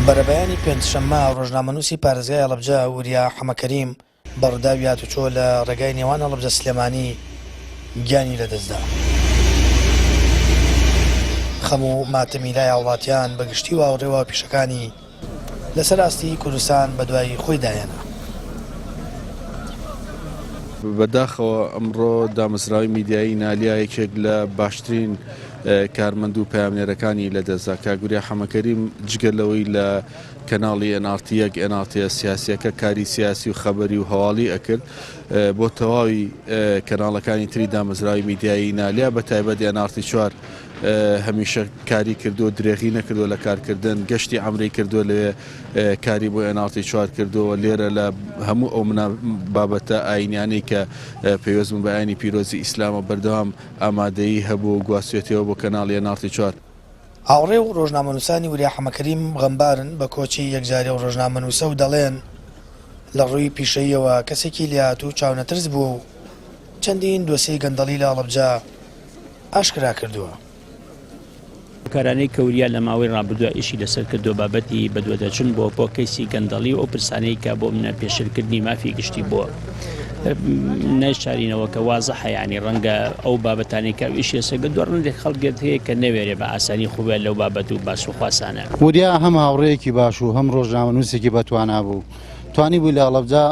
بەرەبەیانی پێنجشەممە ڕۆژنامەنووسی پارێزگای هەڵەبجە وریا حەمەکەریم بەڕووداوی هاتوچۆ لە ڕێگای نێوان هەڵەبجە سلێمانی گیانی لەدەستدا. خەم و ماتمی لای هاوڵاتیان بەگشتی و هاوڕێوە پیشەکانی لەسەر ئاستی کوردستان بە دوای خۆی دایەنە. بەداخەوە ئەمڕۆ دامەزراوی میدیایی نالیا یەکێک لە باشترین کارمەند و پەیامنێرەکانی لەدەستدا. کاگوریا حەمەکەریم جگەلەوەی لە کەناڵی NRT1 NRT سیاسیەکە کاری سیاسی و خەبەری و هەواڵی ئەکرد بۆ تەواوی کەناڵەکانی تری دامەزراوی میدیایی نالیا بە تایبەت NRT4 هەمیشە کاری کردو درێغی نەکردو لە کارکردن گەشتی عەمرەی کردو لە کاری بۆ NRT4 کردووە لێرە لە هەموو ئەو بابەتە ئاینیانەی کە پێویستبوون بە ئاینی پیرۆزی ئیسلامە بەردەوام ئامادەیی هەبوو گواستوێتەوە بۆ کەناڵی NRT4. هاوڕێ و ڕۆژنامەنووسانی وریا حەمەکەریم غەمبارن بە کۆچی یەکجارێ و ڕۆژنامەنووسە و دەڵێن لە ڕووی پیشەیەوە کەسێکی لێهاتوو چاونەترس بوو و چەندین دۆسیەی گەندەڵی لە هەڵەبجە ئاشکرا کردووە. کارانەی کەوریا لە ماوەی ڕابردووە ئیشی لەسەر کردو بابەتی بەدوەدەچن بۆ کەیسی گەندەڵی و ئەو پرسانەی کە بۆ منە پێشرکردنی مافی گشتی بووە نەشارینەوە کە وازەحە ینی ڕەنگە ئەو بابەتانی کە ئیشی لەسەر کردووە ڕەنگە خەڵکێت هەیە کە نەوێرێ بە ئاسانی خوبێت لەو بابەت و باس و خواسانە. وریا هەم هاوڕەیەکی باش و هەم ڕۆژنامەنووسێکی بەتوانا بوو توانی بوو لە هەڵەبجە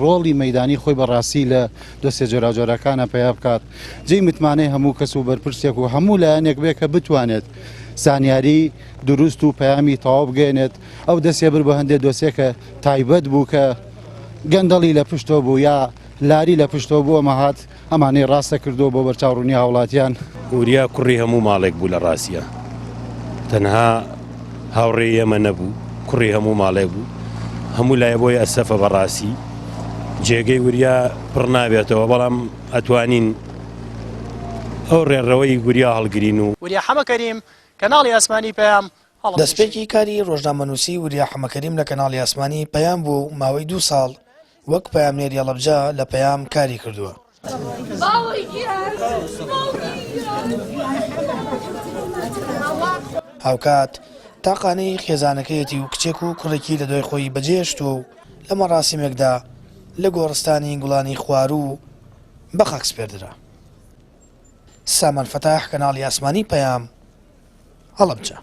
ڕۆڵی مەیدانی خۆی بەڕاستی لە دۆسێ جۆراجۆرەکانە پیا بکات جێی متمانەی هەموو کەس و بەرپرسێک و هەموو لایەنێک بێ کە بتوانێت زانیاری دروست و پەیامی تەواو بگەێنێت ئەو دەستێ بر بە هەندێک دۆسێکە تایبەت بوو کە گەندەڵی لە پشتۆ بوو یا لاری لە پشتۆ بووە مەهات ئەمانەی ڕاستە کردو بۆ بەرچاوڕوونی هاوڵاتیان. وریا کوڕی هەموو ماڵێک بوو لە ڕاستیە تەنها هاوڕێ ئێمە نەبوو کوڕی هەموو ماڵێک بوو هەموو لایە بۆی ئەسەفە بەڕاستی جێگەی وریا پڕ نابێتەوە بەڵام ئەتوانین ئەو ڕێڕەوەی وریا هەڵگرین و وریا حەمەکەریم کەناڵی ئاسمانی پەیام دەستپێکی کاری ڕۆژنامەنووسی وریا حەمەکەریم لە کەناڵی ئاسمانی پەیام بوو ماوەی 2 ساڵ وەک پەیامنێری هەڵەبجە لە پەیام کاری کردووە. هاوکات تاقانەی خێزانەکەیەتی و کچێک و کوڕێکی لە دوای خۆی بەجێشت و لە مەڕاسیمێکدا لە گۆڕستانی گوڵانی خوار و بەخەک سپێردرا. سامان فەتاح کەناڵی ئاسمانی پەیام هەڵەبجە.